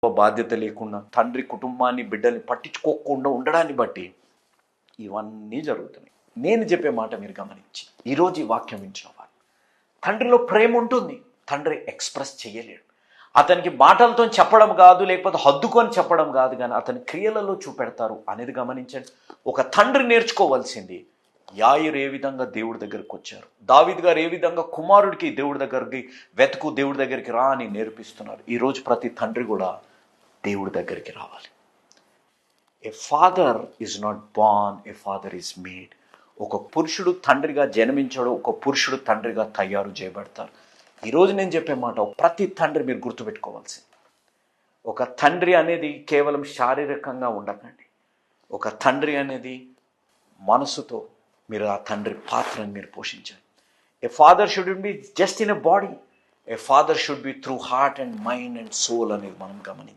బాధ్యత లేకుండా తండ్రి కుటుంబాన్ని బిడ్డల్ని పట్టించుకోకుండా ఉండడాన్ని బట్టి ఇవన్నీ జరుగుతున్నాయి. నేను చెప్పే మాట మీరు గమనించి ఈరోజు ఈ వాక్యం వించిన వారు, తండ్రిలో ప్రేమ ఉంటుంది, తండ్రి ఎక్స్ప్రెస్ చేయలేడు. అతనికి మాటలతో చెప్పడం కాదు, లేకపోతే హద్దుకొని చెప్పడం కాదు, కానీ అతని క్రియలలో చూపెడతారు అనేది గమనించండి. ఒక తండ్రి నేర్చుకోవాల్సింది, యాయిరు ఏ విధంగా దేవుడి దగ్గరికి వచ్చారు, దావీదు గారు ఏ విధంగా కుమారుడికి దేవుడి దగ్గరికి వెతుకు, దేవుడి దగ్గరికి రా అని నేర్పిస్తున్నారు. ఈరోజు ప్రతి తండ్రి కూడా దేవుడి దగ్గరికి రావాలి. A father is not born, a father is made. ఒక పురుషుడు తండ్రిగా జన్మించాడు, ఒక పురుషుడు తండ్రిగా తయారు చేయబడతారు. ఈరోజు నేను చెప్పే మాట ప్రతి తండ్రి మీరు గుర్తుపెట్టుకోవాల్సింది, ఒక తండ్రి అనేది కేవలం శారీరకంగా ఉండకండి. ఒక తండ్రి అనేది మనసుతో మీరు ఆ తండ్రి పాత్రను మీరు పోషించాలి. A father should be just in a body, a father should be through heart and mind and soul అనేది మనం గమనించాలి.